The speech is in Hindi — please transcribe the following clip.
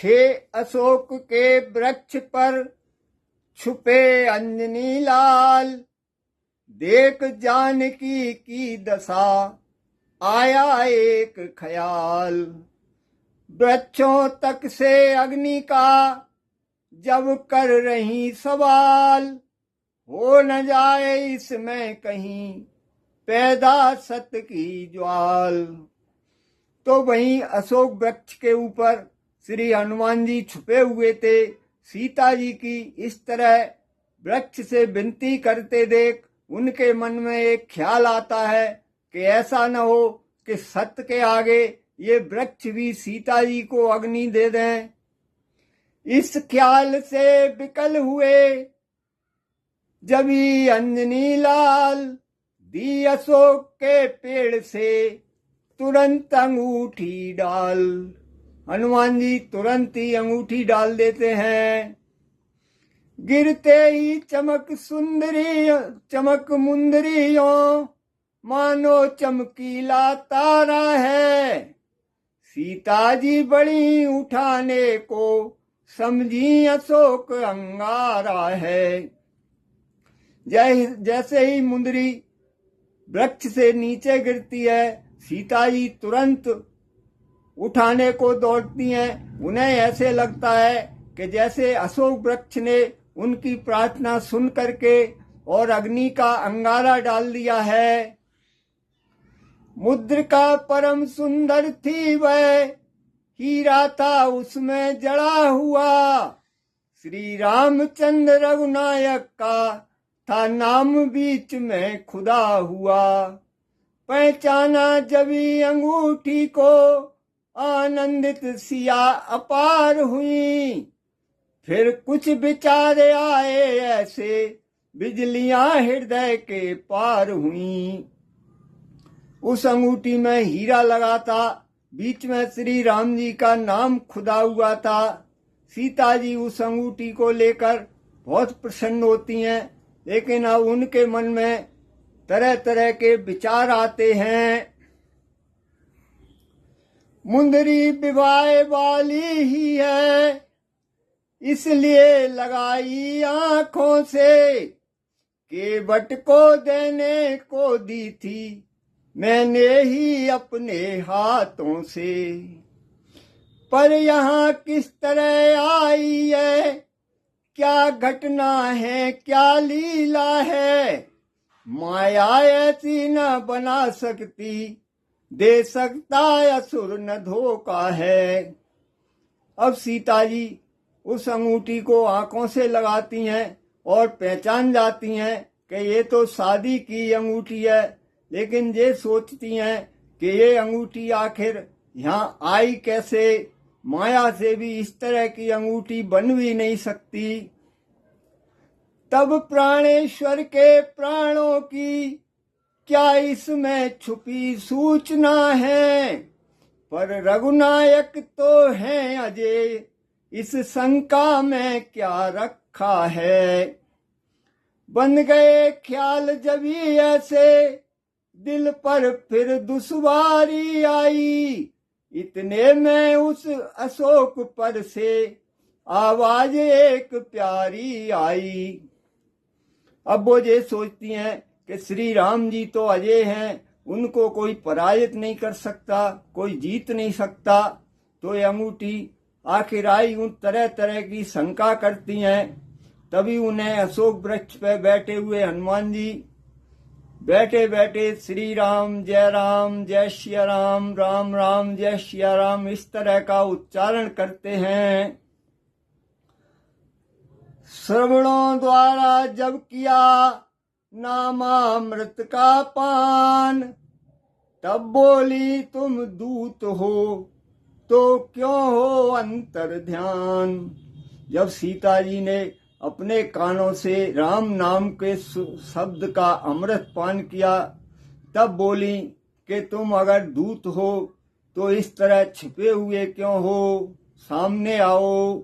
थे अशोक के वृक्ष पर छुपे अंजनी लाल, देख जानकी की दशा आया एक ख्याल। वृक्षों तक से अग्नि का जब कर रही सवाल, हो न जाए इसमें कहीं पैदा सत्य की ज्वाल। तो वहीं अशोक वृक्ष के ऊपर श्री हनुमान जी छुपे हुए थे। सीता जी की इस तरह वृक्ष से विनती करते देख उनके मन में एक ख्याल आता है कि ऐसा न हो कि सत्य के आगे ये वृक्ष भी सीता जी को अग्नि दे दें। इस ख्याल से विकल हुए जबी अंजनी लाल, दी अशोक के पेड़ से तुरंत अंगूठी डाल। हनुमान जी तुरंत ही अंगूठी डाल देते हैं। गिरते ही चमक मुंदरियों, मानो चमकीला तारा है। सीता जी बड़ी उठाने को समझी अशोक अंगारा है। जैसे ही मुंदरी वृक्ष से नीचे गिरती है, सीता जी तुरंत उठाने को दौड़ती हैं। उन्हें ऐसे लगता है कि जैसे अशोक वृक्ष ने उनकी प्रार्थना सुन करके और अग्नि का अंगारा डाल दिया है। मुद्रिका परम सुंदर थी वह, हीरा था उसमें जड़ा हुआ। श्री रामचंद्र रघुनायक का था नाम बीच में खुदा हुआ। पहचाना जबी अंगूठी को, आनंदित सिया अपार हुई। फिर कुछ विचार आए ऐसे, बिजलियां हृदय के पार हुई। उस अंगूठी में हीरा लगा था, बीच में श्री राम जी का नाम खुदा हुआ था। सीता जी उस अंगूठी को लेकर बहुत प्रसन्न होती हैं, लेकिन अब उनके मन में तरह तरह के विचार आते हैं। मुंदरी विवाह वाली ही है, इसलिए लगाई आंखों से। केवट को देने को दी थी मैंने ही अपने हाथों से। पर यहाँ किस तरह आई है, क्या घटना है क्या लीला है। माया ऐसी न बना सकती, दे सकता असुर न धोखा है। अब सीता जी उस अंगूठी को आंखों से लगाती हैं और पहचान जाती हैं कि ये तो शादी की अंगूठी है। लेकिन ये सोचती हैं कि ये अंगूठी आखिर यहाँ आई कैसे। माया से भी इस तरह की अंगूठी बन भी नहीं सकती। तब प्राणेश्वर के प्राणों की क्या इसमें छुपी सूचना है। पर रघुनायक तो हैं अजय, इस शंका में क्या रखा है। बन गए ख्याल जभी ऐसे, दिल पर फिर दुश्वारी आई। इतने में उस अशोक पर से आवाज एक प्यारी आई। अब वो ये सोचती हैं कि श्री राम जी तो अजय हैं, उनको कोई पराजित नहीं कर सकता, कोई जीत नहीं सकता। तो ये अंगूठी आखिर आई, उन तरह तरह की शंका करती हैं। तभी उन्हें अशोक वृक्ष पर बैठे हुए हनुमान जी बैठे बैठे श्री राम जय श्री राम, राम राम जय श्री राम इस तरह का उच्चारण करते हैं। श्रवणों द्वारा जब किया नामामृत का पान, तब बोली तुम दूत हो तो क्यों हो अंतर ध्यान। जब सीता जी ने अपने कानों से राम नाम के शब्द का अमृत पान किया, तब बोली कि तुम अगर दूत हो तो इस तरह छिपे हुए क्यों हो, सामने आओ।